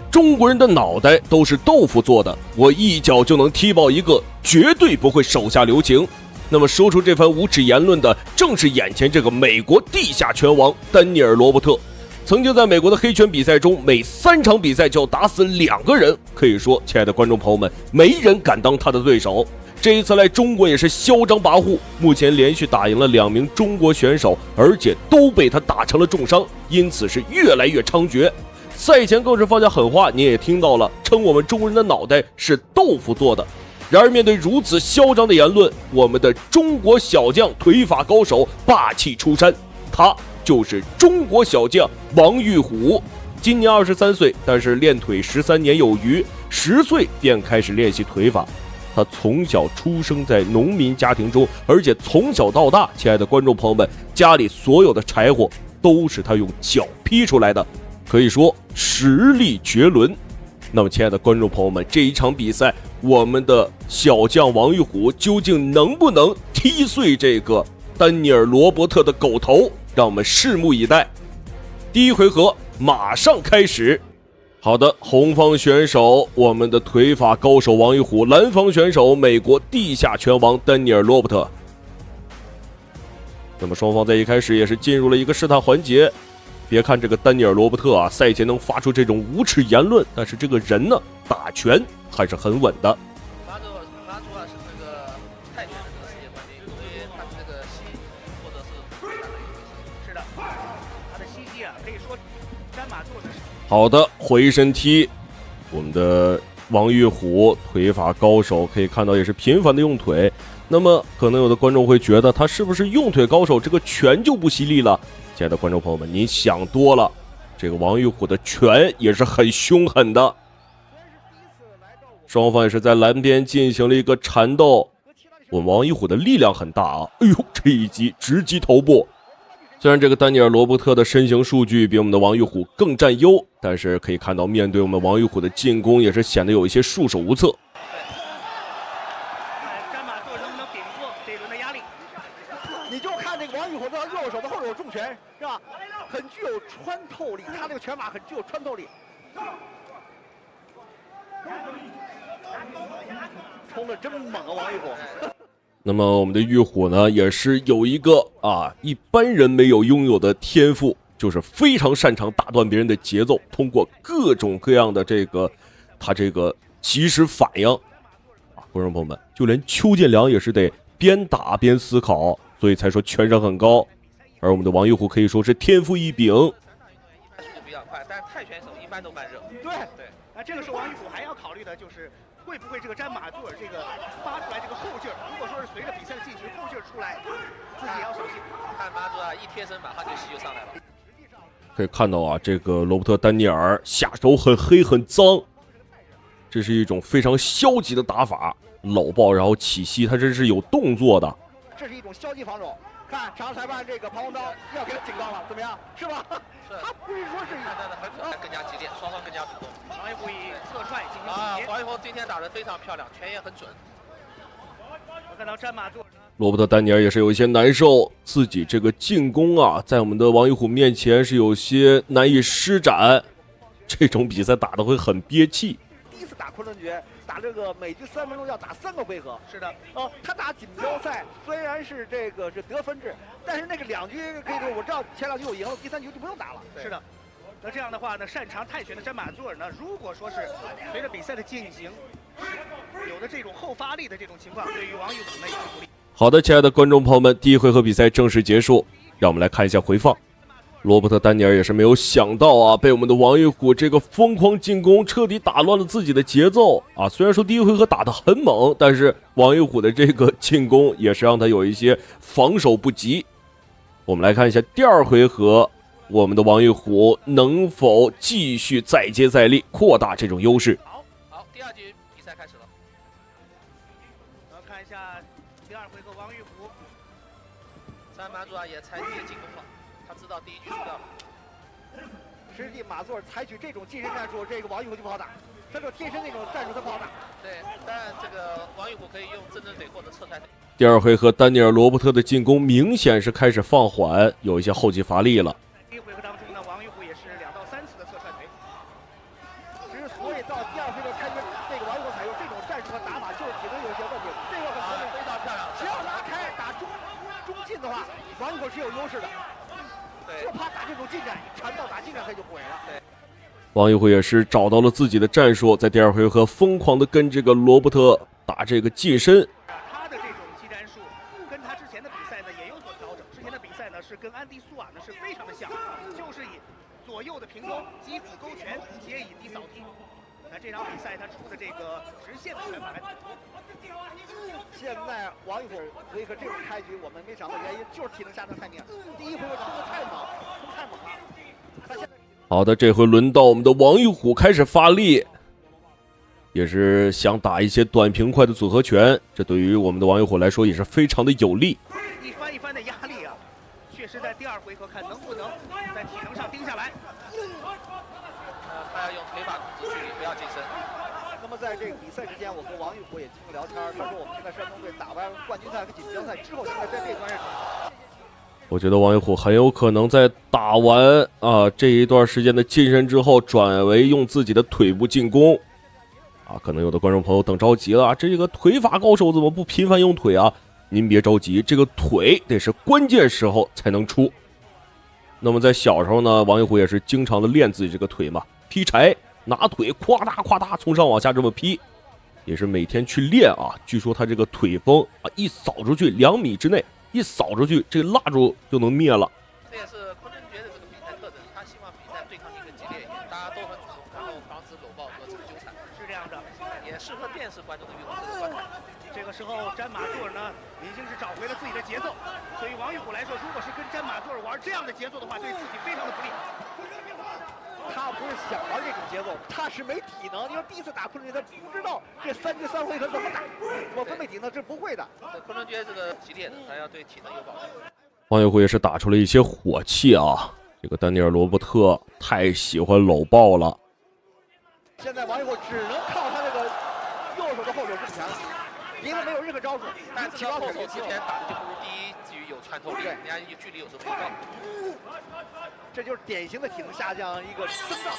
中国人的脑袋都是豆腐做的，我一脚就能踢爆一个，绝对不会手下留情。那么说出这番无耻言论的，正是眼前这个美国地下拳王丹尼尔·罗伯特。曾经在美国的黑拳比赛中，每3场比赛就要打死2个人，可以说，亲爱的观众朋友们，没人敢当他的对手。这一次来中国也是嚣张跋扈，目前连续打赢了2名中国选手，而且都被他打成了重伤，因此是越来越猖獗。赛前更是放下狠话，你也听到了，称我们中国人的脑袋是豆腐做的。然而面对如此嚣张的言论，我们的中国小将腿法高手霸气出山，他就是中国小将王玉虎。今年23岁，但是练腿13年有余，10岁便开始练习腿法。他从小出生在农民家庭中，而且从小到大，亲爱的观众朋友们，家里所有的柴火都是他用脚劈出来的，可以说实力绝伦。那么亲爱的观众朋友们，这一场比赛，我们的小将王玉虎究竟能不能踢碎这个丹尼尔·罗伯特的狗头？让我们拭目以待。第一回合马上开始。好的，红方选手我们的腿法高手王玉虎，蓝方选手美国地下拳王丹尼尔·罗伯特。那么双方在一开始也是进入了一个试探环节。别看这个丹尼尔·罗伯特啊，赛前能发出这种无耻言论，但是这个人呢，打拳还是很稳的。马祖是这个泰拳的这个世界冠军，所以他是这个膝或者是是的，他的膝肌啊，可以说沾马做的。好的，回身踢，我们的王玉虎腿法高手，可以看到也是频繁的用腿。那么可能有的观众会觉得他是不是用腿高手，这个拳就不犀利了？亲爱的观众朋友们，您想多了，这个王玉虎的拳也是很凶狠的。双方也是在蓝边进行了一个缠斗，我们王玉虎的力量很大啊！哎呦，这一击直击头部。虽然这个丹尼尔·罗伯特的身形数据比我们的王玉虎更占优，但是可以看到，面对我们王玉虎的进攻也是显得有一些束手无策。沾马做能不能顶过这一轮的压力？你就看这个王玉虎的右手的后手重拳，是吧？很具有穿透力，他这个拳法很具有穿透力。冲的真猛啊，王玉虎！那么我们的玉虎呢，也是有一个一般人没有拥有的天赋，就是非常擅长打断别人的节奏，通过各种各样的他这个及时反应观众朋友们，就连邱建良也是得边打边思考，所以才说拳声很高。而我们的王玉虎可以说是天赋异禀。速度比较快，但是泰拳手一般都慢热。对，那这个时候王玉虎还要考虑的就是会不会这个沾马座这个发出来这个后劲儿，如果说是随着比赛的进行后劲儿出来，自己也要小心。看马祖一贴身，马上就膝就上来了。可以看到这个罗伯特·丹尼尔下手很黑很脏，这是一种非常消极的打法，搂抱然后起膝，他这是有动作的。这是一种消极防守。看场上裁判这个庞洪章要给他警告了，怎么样？是吧？他不是说是更加激烈，双方更加主动。王玉虎以侧踹进行王玉虎今天打得非常漂亮，拳也很准。我看到沾马座呢，罗伯特·丹尼尔也是有一些难受，自己这个进攻在我们的王玉虎面前是有些难以施展，这种比赛打得会很憋气。第一次打昆仑决，打这个每局3分钟要打3个回合。是的，他打锦标赛虽然是这个是得分制，但是那个2局可以说我知道前2局我赢了，第3局就不用打了。是的。那这样的话呢，擅长泰拳的沾马座呢，如果说是随着比赛的进行，有的这种后发力的这种情况，对于王玉虎呢也是不利。好的，亲爱的观众朋友们，第一回合比赛正式结束，让我们来看一下回放。罗伯特·丹尼尔也是没有想到被我们的王玉虎这个疯狂进攻彻底打乱了自己的节奏虽然说第一回合打得很猛，但是王玉虎的这个进攻也是让他有一些防守不及。我们来看一下第2回合，我们的王玉虎能否继续再接再厉，扩大这种优势。好，第2局比赛开始了。我要看一下第2回合王玉虎，沾马祖也采取进攻了。他知道第1局输掉了。实际马座采取这种近身战术，这个王玉虎就不好打。他这贴身那种战术他不好打。对，但这个王玉虎可以用正腿或者侧踹腿。第二回合，丹尼尔·罗伯特的进攻明显是开始放缓，有一些后继乏力了。第一回合当中呢，王玉虎也是2到3次的侧踹腿。之所以到第二回合开始，这个王玉虎采用这种战术和打法，就是体能有一些问题。这个很聪明，非常漂亮。只要拉开打中近的话，王玉虎是有优势的。就怕打这种近战，缠到打近战他就不稳了。对。王玉虎也是找到了自己的战术，在第二回合疯狂的跟这个罗伯特打这个近身。他的这种技战术跟他之前的比赛呢也有所调整。之前的比赛呢是跟安迪苏瓦呢是非常的像，就是以左右的平勾、击斧勾拳，皆以低扫踢。那这场比赛他出的这个直线的拳法来。现在王玉虎回合这种开局，我们没想到原因就是体能下降太厉害。第一回合冲的太猛，冲太猛了。他现在。好的，这回轮到我们的王玉虎开始发力，也是想打一些短平快的组合拳，这对于我们的王玉虎来说也是非常的有利。一番一番的压力啊，确实在第二回合看能不能在体能上盯下来。他要用腿法控制距离，不要近身。那么在这个比赛之间，我和王玉虎也经过聊天，他说我们现在山东队打完冠军赛和锦标赛之后，现在在这段日子。我觉得王玉虎很有可能在打完这一段时间的近身之后，转为用自己的腿部进攻。可能有的观众朋友等着急了，这个腿法高手怎么不频繁用腿啊？您别着急，这个腿得是关键时候才能出。那么在小时候呢，王玉虎也是经常的练自己这个腿嘛，劈柴拿腿夸嗒夸嗒从上往下这么劈，也是每天去练啊。据说他这个腿风一扫出去2米之内。一扫出去，这个蜡烛就能灭了。这也是昆仑决的这个比赛特征，他希望比赛对抗性更激烈一点，大家都很主动，然后防止搂抱和这个纠缠，是这样的，也适合电视观众的运动这个观看。这个时候，詹马座呢已经是找回了自己的节奏。对于王玉虎来说，如果是跟詹马座玩这样的节奏的话，对自己非常的不利。他不是想玩这种节奏，他是没体能。因为第一次打昆仑决，他不知道这3局3回合怎么打，怎么分配体能，这不会的。昆仑决这个激烈的，他要对体能有保证。王玉虎也是打出了一些火气啊！这个丹尼尔·罗伯特太喜欢搂抱了。现在王玉虎只能靠他这个右手的后手重拳了，别的没有任何招数。但这个后手之前打的就不如第一局有穿透力，人家距离有时候没有到。这就是典型的体能下降一个征兆。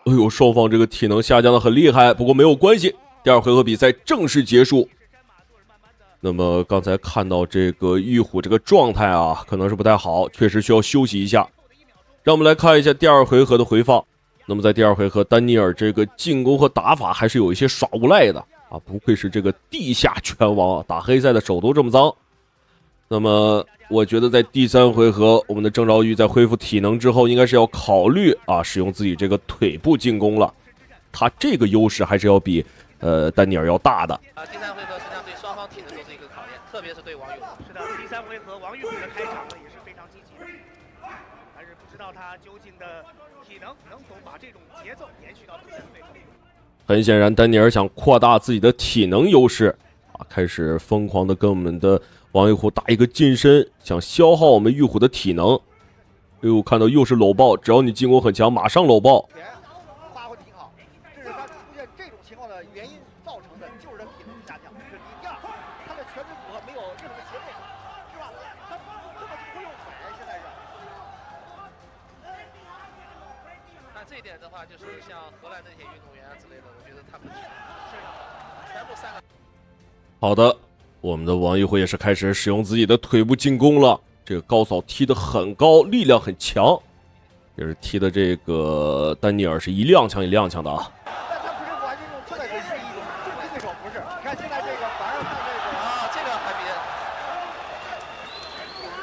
哎呦，双方这个体能下降的很厉害，不过没有关系。第二回合比赛正式结束。那么刚才看到这个玉虎这个状态可能是不太好，确实需要休息一下。让我们来看一下第二回合的回放。那么在第二回合，丹尼尔这个进攻和打法还是有一些耍无赖的不愧是这个地下拳王打黑赛的手都这么脏。那么我觉得在第3回合，我们的郑兆玉在恢复体能之后，应该是要考虑使用自己这个腿部进攻了。他这个优势还是要比丹尼尔要大的。第3回合实际上对双方体能都是一个考验，特别是对王玉虎。是的，第3回合王玉虎的开场呢也是非常积极的，但是不知道他究竟的体能能否把这种节奏延续到第3回合。很显然，丹尼尔想扩大自己的体能优势开始疯狂的跟我们的王玉虎打一个近身，想消耗我们玉虎的体能。哎呦，看到又是搂抱，只要你进攻很强，马上搂抱。发挥挺好，这是他出现这种情况的原因造成的，就是他体能下降。这是第二，他的拳腿组合没有任何协调，是吧？他根本就不用腿，现在是。那这一点的话，就是像荷兰那些运动员之类的，我觉得他们是全部3个。好的。我们的王玉虎也是开始使用自己的腿部进攻了，这个高扫踢得很高，力量很强，也是踢的这个丹尼尔是一踉跄一踉跄的但他不是完全用侧腿是一种重击对手，不是？你看现在这个反而看这个这个还比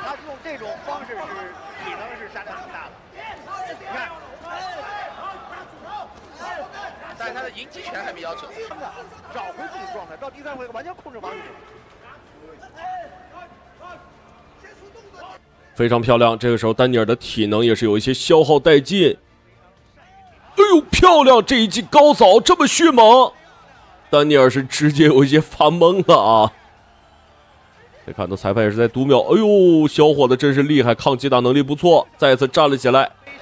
他用这种方式是体能是下降挺大的。你看，但是他的迎击拳还比较准，找回自己的状态，到第3回合完全控制王玉虎。非常漂亮。这个时候丹尼尔的体能也是有一些消耗殆尽。哎呦，漂亮！这一记高扫这么迅猛，丹尼尔是直接有一些发懵了可以看到裁判也是在读秒。哎呦，小伙子真是厉害，抗击打能力不错，再次站了起来。非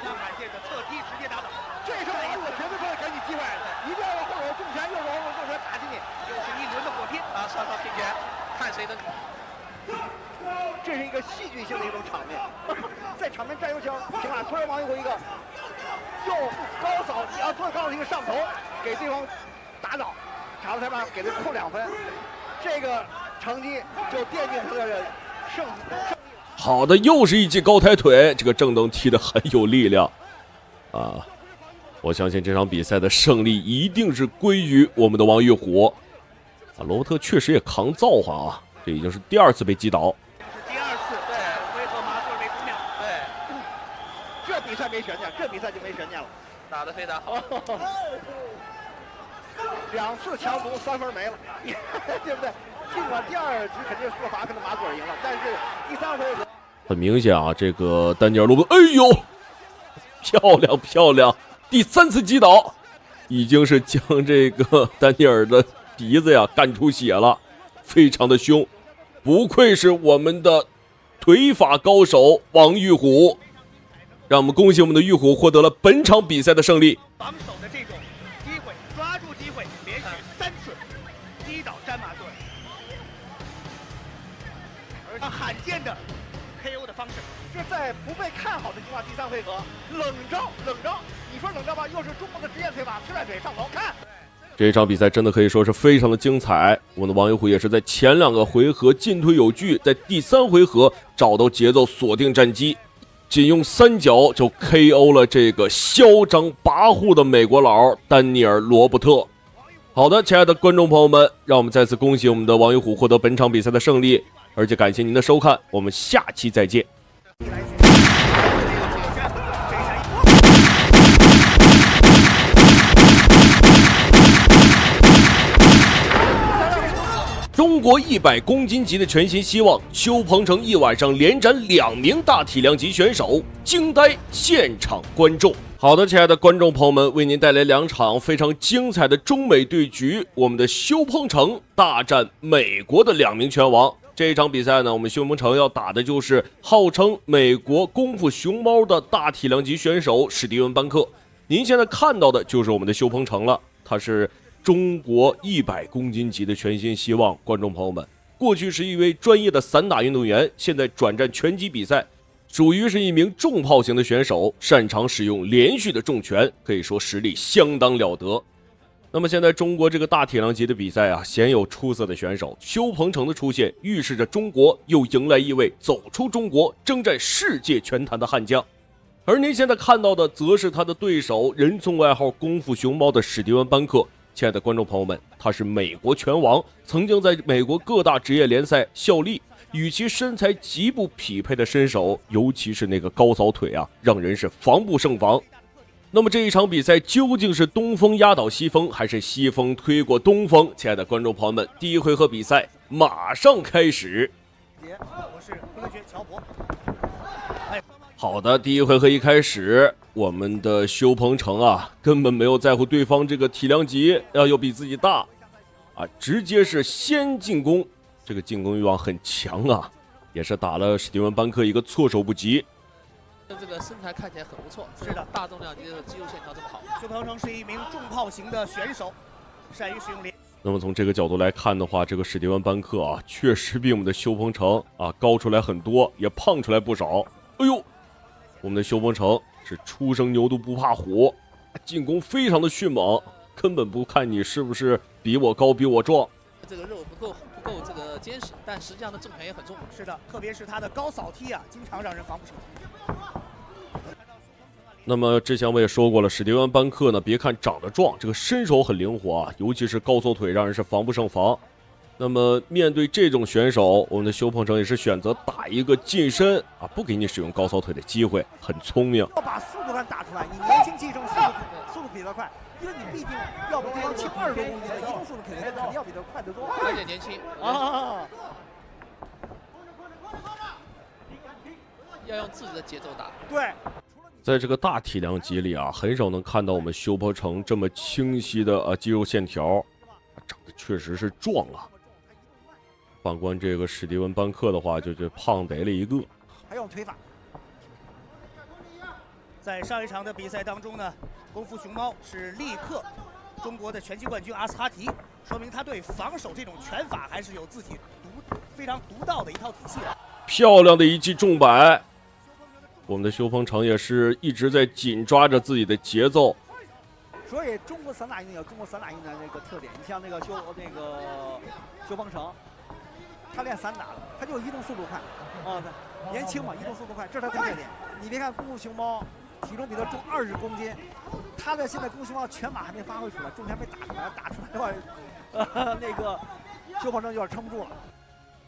常罕见的侧踢直接打倒。这是王玉虎看谁的。这是一个戏剧性的一种场面，在场面站油枪，平马突然王一虎一个又高扫，突然高扫一个上头，给对方打倒，查了裁判给他扣2分，这个成绩就奠定他的胜利。好的，又是一记高抬腿，这个正蹬踢得很有力量啊！我相信这场比赛的胜利一定是归于我们的王玉虎啊！罗伯特确实也扛造化啊，这已经是第2次被击倒。第2次，对，回合麻醉为5秒，对，这比赛没悬念，这比赛就没悬念了，打得非常好。 2次强毒3分没了，对不对？尽管第2局肯定是做法可能马祖尔赢了，但是第3回合很明显啊，这个丹尼尔·罗伯，哎呦，漂亮漂亮！第3次击倒，已经是将这个丹尼尔的鼻子呀干出血了，非常的凶，不愧是我们的腿法高手王玉虎。让我们恭喜我们的玉虎获得了本场比赛的胜利。防守的这种机会，抓住机会，连续3次击倒詹马顿，而且罕见的 KO 的方式。这在不被看好的情况，第3回合冷招，你说冷招吧，又是中国的职业腿法，吃软腿上头，看。这一场比赛真的可以说是非常的精彩，我们的王玉虎也是在前2个回合进退有据，在第3回合找到节奏，锁定战机，仅用3脚就 KO 了这个嚣张跋扈的美国佬丹尼尔·罗伯特。好的，亲爱的观众朋友们，让我们再次恭喜我们的王玉虎获得本场比赛的胜利，而且感谢您的收看，我们下期再见。中国100公斤级的全新希望，邱鹏程一晚上连斩2名大体量级选手，惊呆现场观众。好的，亲爱的观众朋友们，为您带来2场非常精彩的中美对局，我们的邱鹏程大战美国的2名拳王。这一场比赛呢，我们邱鹏程要打的就是号称美国功夫熊猫的大体量级选手史蒂文·班克。您现在看到的就是我们的邱鹏程了，他是中国100公斤级的全新希望。观众朋友们，过去是一位专业的散打运动员，现在转战拳击比赛，属于是一名重炮型的选手，擅长使用连续的重拳，可以说实力相当了得。那么现在中国这个大体量级的比赛啊，鲜有出色的选手，邱鹏程的出现预示着中国又迎来一位走出中国征战世界拳坛的悍将。而您现在看到的则是他的对手，人送外号功夫熊猫的史蒂文·班克。亲爱的观众朋友们，他是美国拳王，曾经在美国各大职业联赛效力，与其身材极不匹配的身手，尤其是那个高扫腿啊，让人是防不胜防。那么这一场比赛究竟是东风压倒西风，还是西风推过东风？亲爱的观众朋友们，第1回合比赛马上开始。我是科学乔博。好的，第1回合一开始，我们的邱鹏程啊，根本没有在乎对方这个体量级要比自己大啊，直接是先进攻，这个进攻欲望很强啊，也是打了史蒂文·班克一个措手不及。这个身材看起来很不错，是的，大重量级的肌肉线条这么好。邱鹏程是一名重炮型的选手，善于使用连。那么从这个角度来看的话，这个史蒂文·班克啊，确实比我们的邱鹏程啊高出来很多，也胖出来不少。哎呦，我们的邱鹏程是初生牛犊不怕虎，进攻非常的迅猛，根本不看你是不是比我高比我壮。这个肉不够这个坚实，但实际上的重拳也很重。是的，特别是他的高扫踢啊，经常让人防不胜防。那么之前我也说过了，史蒂文·班克呢，别看长得壮，这个身手很灵活啊，尤其是高扫腿让人是防不胜防。那么面对这种选手，我们的邱鹏程也是选择打一个近身啊，不给你使用高扫腿的机会，很聪明。要把速度感打出来，你年轻气盛，速度比他快，因为你毕竟要比对方轻20多公斤的，移动速度肯定要比他快得多。而且年轻啊，要用自己的节奏打。对。在这个大体量级里啊，很少能看到我们邱鹏程这么清晰的肌肉线条，长得确实是壮啊。反观这个史蒂文·班克的话，就胖逮了一个。还用腿法。在上一场的比赛当中呢，功夫熊猫是立刻中国的拳击冠军阿斯哈提，说明他对防守这种拳法还是有自己非常独到的一套体系的。漂亮的一记重摆，我们的修鹏程也是一直在紧抓着自己的节奏。所以中国散打运动有中国散打运动的那个特点，你像那个修鹏程，他练散打的，他就移动速度快，年轻嘛，移动速度快，这是他的特点。你别看功夫熊猫体重比他重20公斤，他的现在功夫熊猫拳法还没发挥出来，重拳没打出来，打出来的话，那个修鹏程有点撑不住了。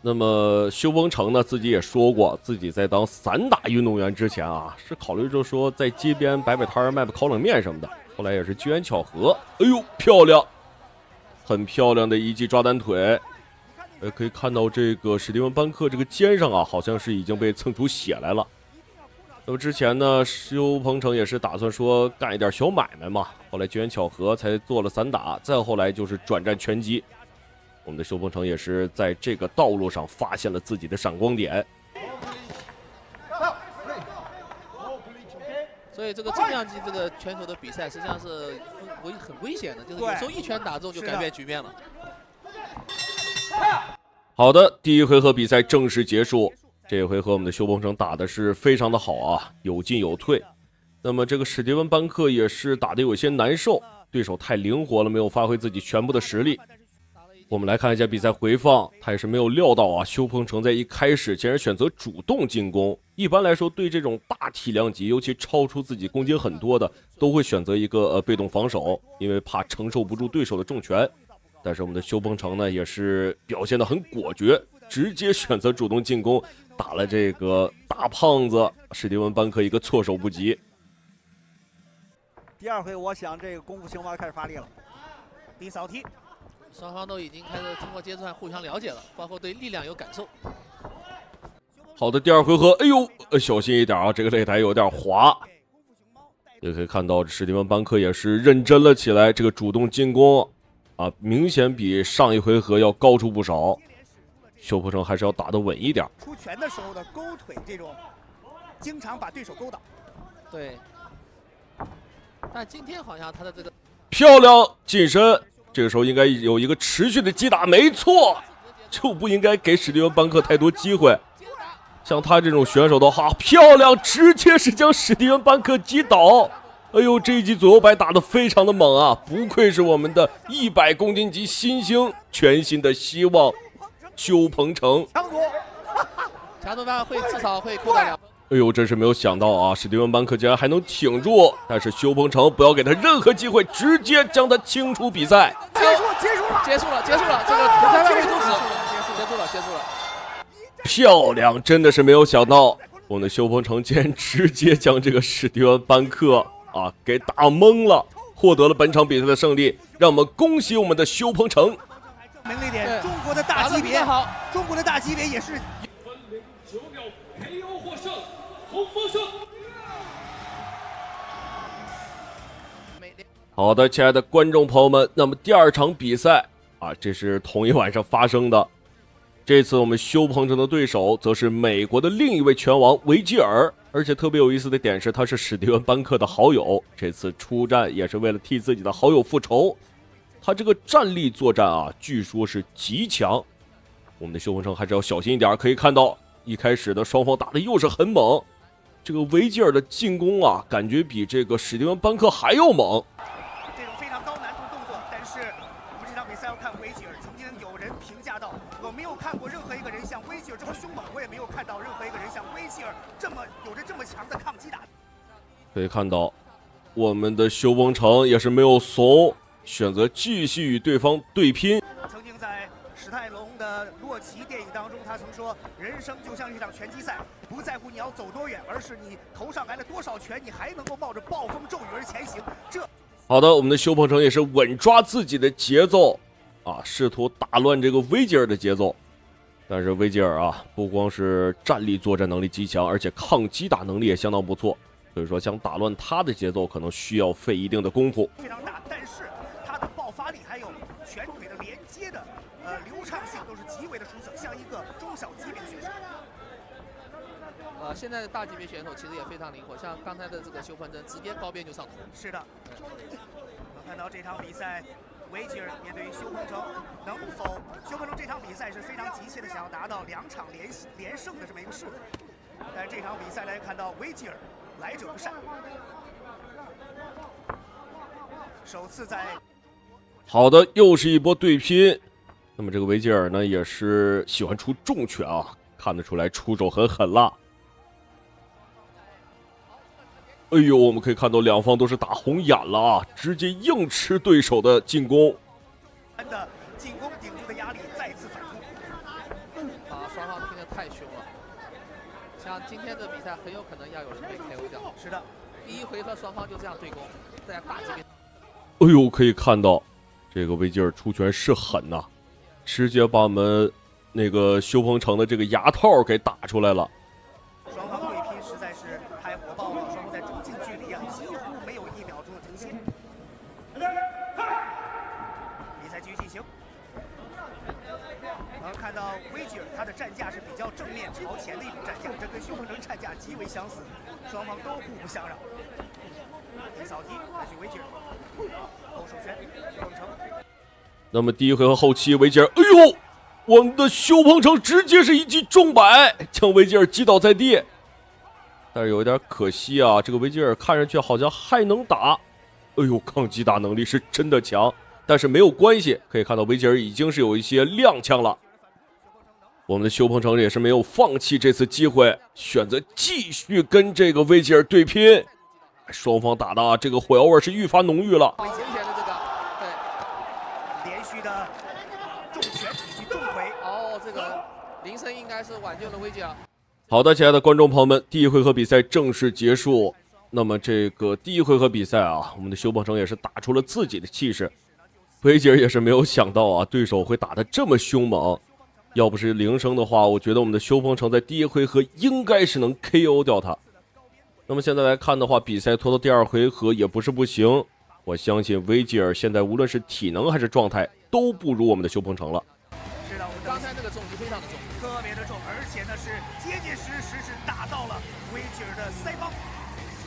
那么修鹏程呢，自己也说过，自己在当散打运动员之前啊，是考虑着说在街边摆摊卖烤冷面什么的。后来也是机缘巧合，哎呦，漂亮，很漂亮的一记抓单腿。可以看到这个史蒂文·班克这个肩上啊，好像是已经被蹭出血来了。那么之前呢，修鹏程也是打算说干一点小买卖嘛，后来机缘巧合才做了散打，再后来就是转战拳击。我们的修鹏程也是在这个道路上发现了自己的闪光点。所以这个重量级这个拳手的比赛实际上是很危险的，就是有时候一拳打中就改变局面了。好的，第一回合比赛正式结束。这一回合我们的修鹏程打的是非常的好啊，有进有退。那么这个史蒂文·班克也是打得有些难受，对手太灵活了，没有发挥自己全部的实力。我们来看一下比赛回放，他也是没有料到啊，修鹏程在一开始竟然选择主动进攻。一般来说，对这种大体量级，尤其超出自己公斤很多的，都会选择一个被动防守，因为怕承受不住对手的重拳。但是我们的修鹏程呢，也是表现得很果决，直接选择主动进攻，打了这个大胖子史蒂文·班克一个措手不及。第二回，我想这个功夫熊猫开始发力了，低扫踢。双方都已经开始通过接触互相了解了，包括对力量有感受。好的，第二回合，哎呦，小心一点啊，这个擂台有点滑。也可以看到史蒂文·班克也是认真了起来，这个主动进攻啊，明显比上一回合要高出不少。修鹏程还是要打得稳一点。出拳的时候的勾腿这种，经常把对手勾倒。对，但今天好像他的这个漂亮近身。这个时候应该有一个持续的击打，没错，就不应该给史蒂文·班克太多机会。像他这种选手的话，漂亮，直接是将史蒂文·班克击倒。哎呦，这一击左右摆打得非常的猛啊，不愧是我们的100公斤级新星，全新的希望修鹏程。强度范会至少会扩大2。哎呦，真是没有想到啊！史蒂文·班克竟然还能挺住，但是修鹏程不要给他任何机会，直接将他清出比赛。结束了，这个裁判会终止，结束了。漂亮，真的是没有想到，我们的修鹏程竟然直接将这个史蒂文·班克啊给打懵了，获得了本场比赛的胜利。让我们恭喜我们的修鹏程。明了一点，中国的大级别好，中国的大级别也是。好的，亲爱的观众朋友们，那么第二场比赛啊，这是同一晚上发生的。这次我们修鹏程的对手则是美国的另一位拳王维吉尔，而且特别有意思的点是，他是史蒂文·班克的好友，这次出战也是为了替自己的好友复仇。他这个站立作战啊，据说是极强。我们的修鹏程还是要小心一点，可以看到一开始的双方打的又是很猛。这个维吉尔的进攻啊，感觉比这个史蒂文·班克还要猛。这种非常高难度动作，但是我们这场比赛要看维吉尔。曾经有人评价到，我没有看过任何一个人像维吉尔这么凶猛，我也没有看到任何一个人像维吉尔有着这么强的抗击打。可以看到，我们的修鹏程也是没有怂，选择继续与对方对拼。曾经在史泰龙的《洛奇》电影当中，他曾说：“人生就像一场拳击赛，不在乎你要走多远，而是你头上来了多少拳，你还能够冒着暴风骤雨而前行。”好的，我们的修鹏程也是稳抓自己的节奏啊，试图打乱这个维吉尔的节奏。但是维吉尔啊，不光是站立作战能力极强，而且抗击打能力也相当不错。所以说，想打乱他的节奏，可能需要费一定的功夫。非常大，但是他的爆发力还有拳腿的连接的流畅性都是极为的出色，像一个中小级别的选手。现在的大级别选手其实也非常灵活，像刚才的这个修鹏程直接高边就上头。是的，看到这场比赛，维吉尔面对修鹏程，能否？修鹏程这场比赛是非常急切的想要达到2场连胜的这么一个势头，但是这场比赛来看到维吉尔来者不善，首次在。好的，又是一波对拼。那么这个维吉尔呢，也是喜欢出重拳啊，看得出来出手很狠辣。哎呦，我们可以看到两方都是打红眼了啊，直接硬吃对手的进攻。的进攻顶住的压力再次反扑，双方拼得太凶了。像今天的比赛很有可能要有人被 KO 掉。是的，第一回合双方就这样对攻，在大级别。哎呦，可以看到这个维吉尔出拳是狠呐，直接把我们那个修鹏程的这个牙套给打出来了。双方对拼实在是太火爆了，双方在中近距离啊几乎没有1秒钟的停歇。比赛继续进行，能看到维吉尔他的站架是比较正面朝前的一种站架，这跟修鹏程站架极为相似，双方都互不相让。一扫踢，再去维吉尔，后手拳，修鹏程。那么第一回合后期，维吉尔，哎呦，我们的修鹏程直接是一击中摆，将维吉尔击倒在地。但是有一点可惜啊，这个维吉尔看上去好像还能打，哎呦，抗击打能力是真的强。但是没有关系，可以看到维吉尔已经是有一些踉跄了。我们的修鹏程也是没有放弃这次机会，选择继续跟这个维吉尔对拼。双方打的啊，这个火药味是愈发浓郁了。危险的这个，对，连续的重拳以及重腿。哦，这个林森应该是挽救了维吉尔。好的，亲爱的观众朋友们，第一回合比赛正式结束。那么这个第一回合比赛啊，我们的修鹏程也是打出了自己的气势。维吉尔也是没有想到啊，对手会打得这么凶猛。要不是铃声的话，我觉得我们的修鹏程在第一回合应该是能 KO 掉他。那么现在来看的话，比赛拖到第二回合也不是不行。我相信维吉尔现在无论是体能还是状态都不如我们的修鹏程了。是的，我刚才那个重击非常的重，特别的重，而且呢是结结实实是打到了维吉尔的腮帮。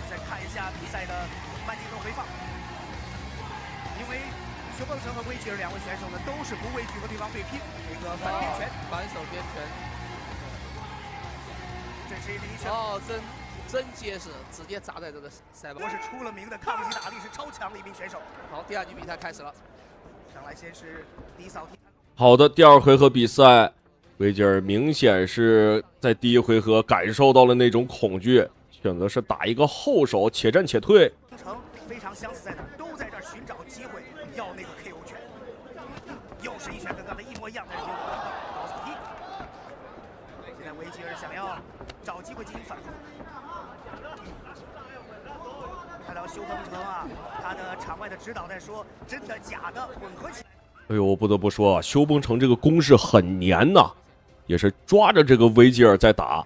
再看一下比赛的慢镜头回放，因为修鹏程和维吉尔两位选手呢都是不畏惧和对方对拼，这个反边拳，反手边拳，这是第一拳。哦，真结实，直接砸在这个腮帮。我是出了名的抗击打力是超强的一名选手。好，第二局比赛开始了，上来先是低扫踢。好的，第二回合比赛，维吉尔明显是在第一回合感受到了那种恐惧，选择是打一个后手，且战且退。程非常相似在哪儿，都在这儿寻找机会要那个 KO 拳，又是一拳跟刚才一模一样，但是没有得到高扫踢。现在维吉尔想要找机会进行反扑。看到修鹏程啊，他的场外的指导在说真的假的混合起来。哎呦，我不得不说啊，修鹏程这个攻势很黏呐，也是抓着这个维吉尔在打。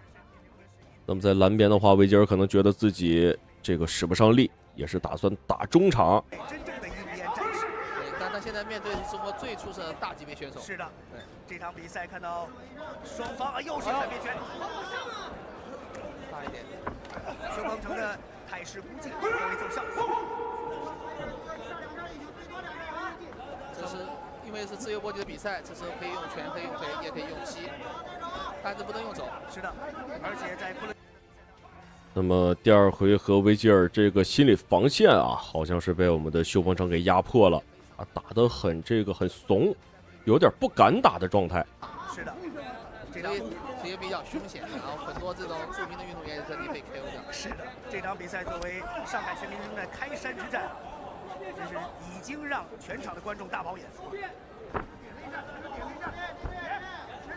那么在蓝边的话，维吉尔可能觉得自己这个使不上力，也是打算打中场。真正的印第安战士。对，但他现在面对的是中国最出色的大级别选手。是的，对，这场比赛看到双方啊又是反面拳，大一点。修鹏程的态势不济，颇为奏效。这是因为是自由搏击的比赛，这时候可以用拳，可以用腿，也可以用膝，但是不能用肘。是的，而且在不能。那么第二回合维吉尔这个心理防线啊，好像是被我们的修鹏程给压破了啊，打得很怂，有点不敢打的状态。是的，这也比较凶险，然后很多这种著名的运动员也在这里被 KO 掉。是的，这场比赛作为上海全民生的开山之战，真是已经让全场的观众大饱眼福。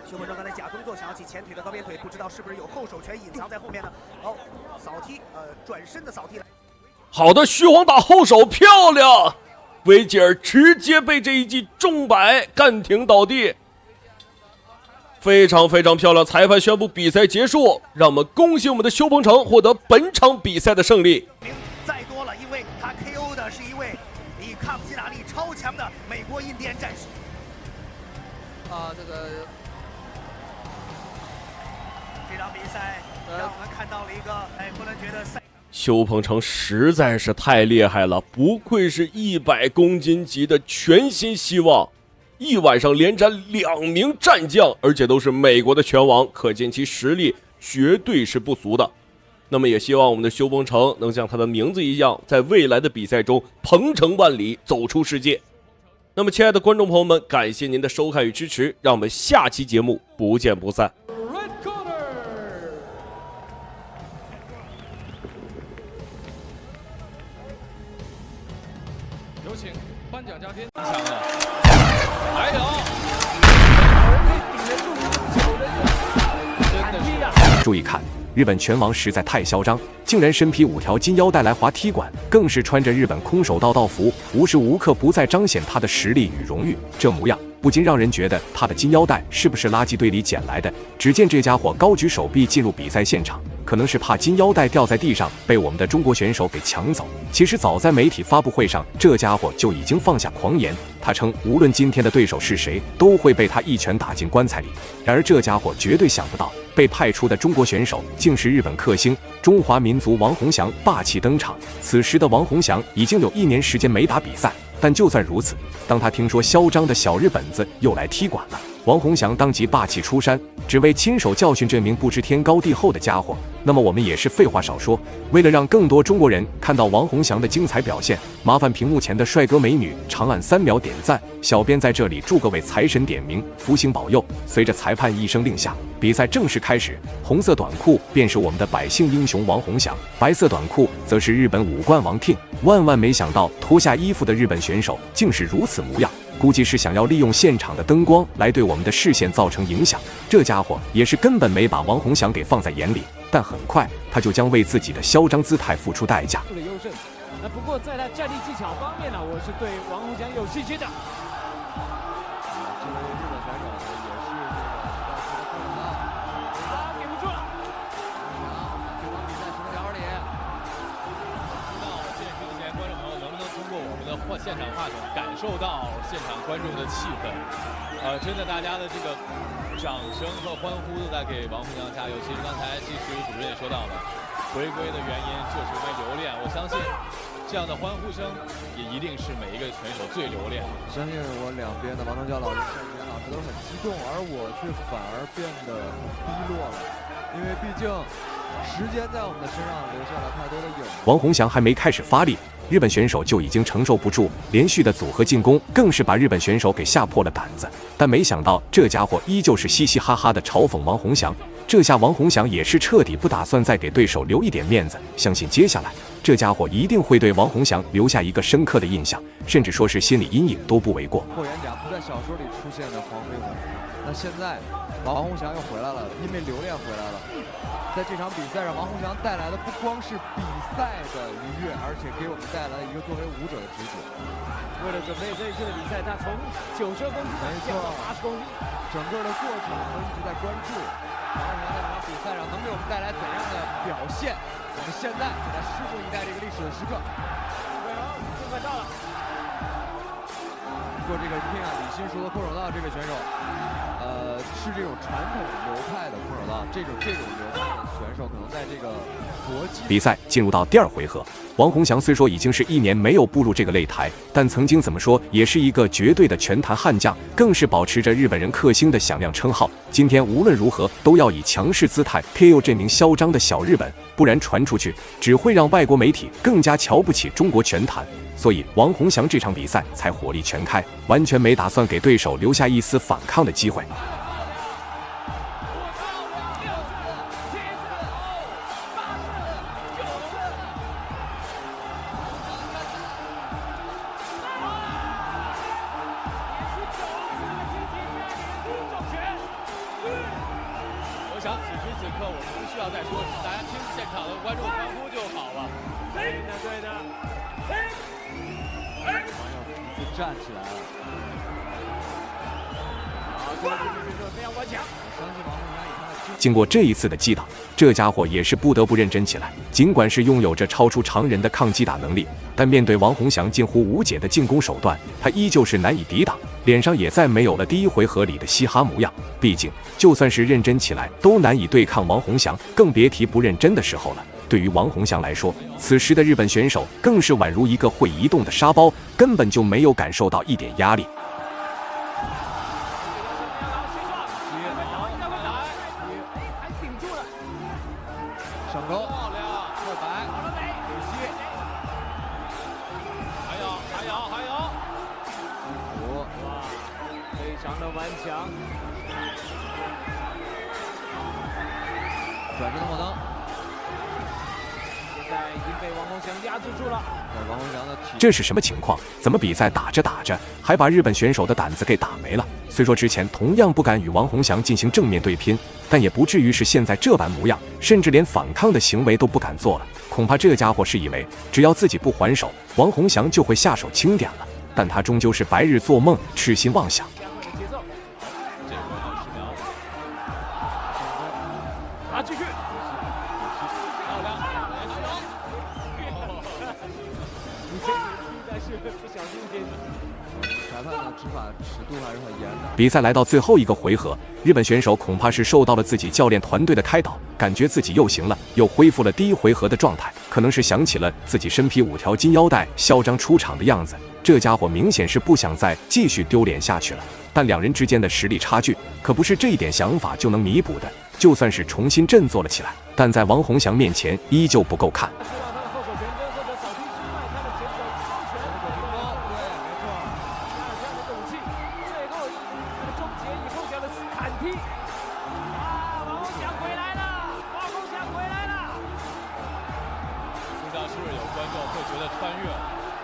修鹏程刚才假动作想要起前腿的高边腿，不知道是不是有后手拳隐藏在后面呢？哦，扫踢，转身的扫踢来。好的，虚晃打后手，漂亮！维吉尔直接被这一击中摆，干挺倒地，非常漂亮。裁判宣布比赛结束，让我们恭喜我们的修鹏程获得本场比赛的胜利。再多了，因为他 KO 的是一位以抗击打力超强的美国印第安战士。这场比赛让我们看到了一个伯伦觉得赛。邱鹏程实在是太厉害了，不愧是100公斤级的全新希望，一晚上连斩2名战将，而且都是美国的拳王，可见其实力绝对是不俗的。那么也希望我们的邱鹏程能像他的名字一样，在未来的比赛中鹏程万里，走出世界。那么亲爱的观众朋友们，感谢您的收看与支持，让我们下期节目不见不散。有请颁奖嘉宾。还有，注意看，日本拳王实在太嚣张，竟然身披5条金腰带来滑踢馆，更是穿着日本空手道道服，无时无刻不在彰显他的实力与荣誉。这模样不禁让人觉得他的金腰带是不是垃圾堆里捡来的？只见这家伙高举手臂进入比赛现场，可能是怕金腰带掉在地上被我们的中国选手给抢走。其实早在媒体发布会上，这家伙就已经放下狂言，他称无论今天的对手是谁，都会被他一拳打进棺材里。然而这家伙绝对想不到，被派出的中国选手竟是日本克星中华民族王洪祥霸气登场。此时的王洪祥已经有1年时间没打比赛，但就算如此，当他听说嚣张的小日本子又来踢馆了，王洪祥当即霸气出山，只为亲手教训这名不知天高地厚的家伙。那么我们也是废话少说，为了让更多中国人看到王洪祥的精彩表现，麻烦屏幕前的帅哥美女长按3秒点赞。小编在这里祝各位财神点名，福星保佑。随着裁判一声令下，比赛正式开始。红色短裤便是我们的百姓英雄王洪祥，白色短裤则是日本武冠王Ting。万万没想到，脱下衣服的日本选手竟是如此模样。估计是想要利用现场的灯光来对我们的视线造成影响。这家伙也是根本没把王洪祥给放在眼里，但很快他就将为自己的嚣张姿态付出代价。优胜。那不过在他站立技巧方面呢，我是对王洪祥有信心的。这位日本选手呢，也是这个给不住了。这场比赛什么条理？不知道电视机前观众朋友能不能通过我们的现场话筒感受到现场观众的气氛？真的，大家的这个掌声和欢呼都在给王洪祥加油。其实刚才主任也说到了，回归的原因就是因为留恋。我相信这样的欢呼声也一定是每一个选手最留恋。相信我两边的王东娇老师、夏雨老师都很激动，而我却反而变得低落了，因为毕竟时间在我们的身上留下了太多的影子。王洪祥还没开始发力，日本选手就已经承受不住，连续的组合进攻更是把日本选手给吓破了胆子。但没想到这家伙依旧是嘻嘻哈哈的嘲讽王洪祥，这下王洪祥也是彻底不打算再给对手留一点面子，相信接下来这家伙一定会对王洪祥留下一个深刻的印象，甚至说是心理阴影都不为过。霍元甲不在小说里出现的黄飞鸿，那现在王洪祥又回来了，因为留恋回来了。在这场比赛上，王洪祥带来的不光是比赛的愉悦，而且给我们带来了一个作为舞者的直觉。为了准备这一次的比赛，他从90公斤降到80公斤，整个的过程都一直在关注王洪祥在这场比赛上能给我们带来怎样的表现。我们现在就在拭目以待这个历史的时刻。就快到了。说这个天啊，李新熟的空手道这个选手，是这种传统流派的空手道，这种流派的选手可能在这个搏击。比赛进入到第2回合，王洪祥虽说已经是1年没有步入这个擂台，但曾经怎么说也是一个绝对的拳坛悍将，更是保持着日本人克星的响亮称号。今天无论如何都要以强势姿态 KO 这名嚣张的小日本，不然传出去只会让外国媒体更加瞧不起中国拳坛。所以王洪祥这场比赛才火力全开，完全没打算给对手留下一丝反抗的机会。我想此时此刻我们不需要再说，大家听现场的观众欢呼就好了。对的。王要一次站起来了。非常顽强。我相信王洪祥以他的经过这一次的击打，这家伙也是不得不认真起来。尽管是拥有着超出常人的抗击打能力，但面对王洪祥近乎无解的进攻手段，他依旧是难以抵挡，脸上也再没有了第1回合里的嘻哈模样。毕竟，就算是认真起来，都难以对抗王洪祥，更别提不认真的时候了。对于王洪祥来说，此时的日本选手更是宛如一个会移动的沙包，根本就没有感受到一点压力。上钩，漂亮，后摆，给膝，还有，哇，非常的顽强。转身的后蹬，现在已经被王洪祥压制住了。王洪祥的体，这是什么情况？怎么比赛打着打着，还把日本选手的胆子给打没了？虽说之前同样不敢与王洪祥进行正面对拼，但也不至于是现在这般模样，甚至连反抗的行为都不敢做了。恐怕这家伙是以为只要自己不还手，王洪祥就会下手轻点了。但他终究是白日做梦，痴心妄想。打继续，漂亮，你这应该是不小心间。裁判的执法尺度还是很严的。比赛来到最后一个回合，日本选手恐怕是受到了自己教练团队的开导，感觉自己又行了，又恢复了第一回合的状态，可能是想起了自己身披5条金腰带嚣张出场的样子。这家伙明显是不想再继续丢脸下去了。但两人之间的实力差距可不是这一点想法就能弥补的，就算是重新振作了起来，但在王洪祥面前依旧不够看。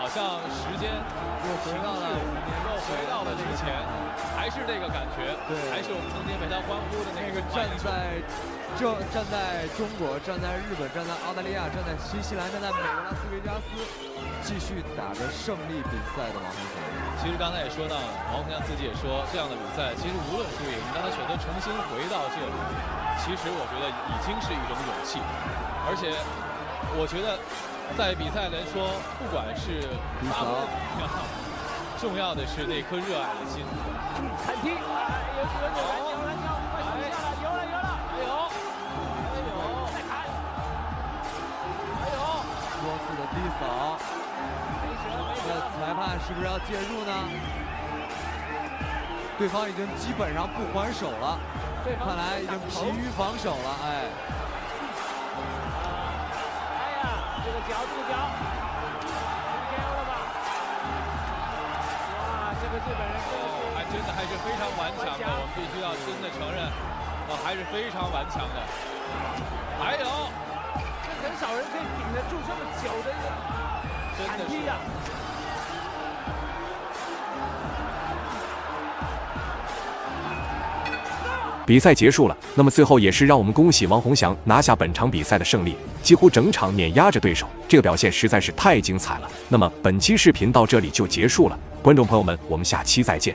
好像时间又回到了之前，还是这个感觉，对，还是我们曾经为他欢呼的那个站在中国、站在日本、站在澳大利亚、站在新西兰、站在美国拉斯维加斯，继续打着胜利比赛的王洪祥。其实刚才也说到了，王洪祥自己也说，这样的比赛其实无论输赢，当他选择重新回到这里，其实我觉得已经是一种勇气，而且我觉得。在比赛来说，不管是打不打，重要的是那颗热爱的心。砍踢，有篮球，快停下了，有了，再砍，还有多次的低扫，这裁判是不是要介入呢？对方已经基本上不还手了，看来已经疲于防守了，哎。这个脚，KO 了吧？哇，这个日本人真的还是非常顽强的，我们必须要真的承认，还是非常顽强的。还有，这很少人可以顶得住这么久的一个砍踢呀。比赛结束了，那么最后也是让我们恭喜王洪祥拿下本场比赛的胜利，几乎整场碾压着对手，这个表现实在是太精彩了。那么本期视频到这里就结束了，观众朋友们，我们下期再见。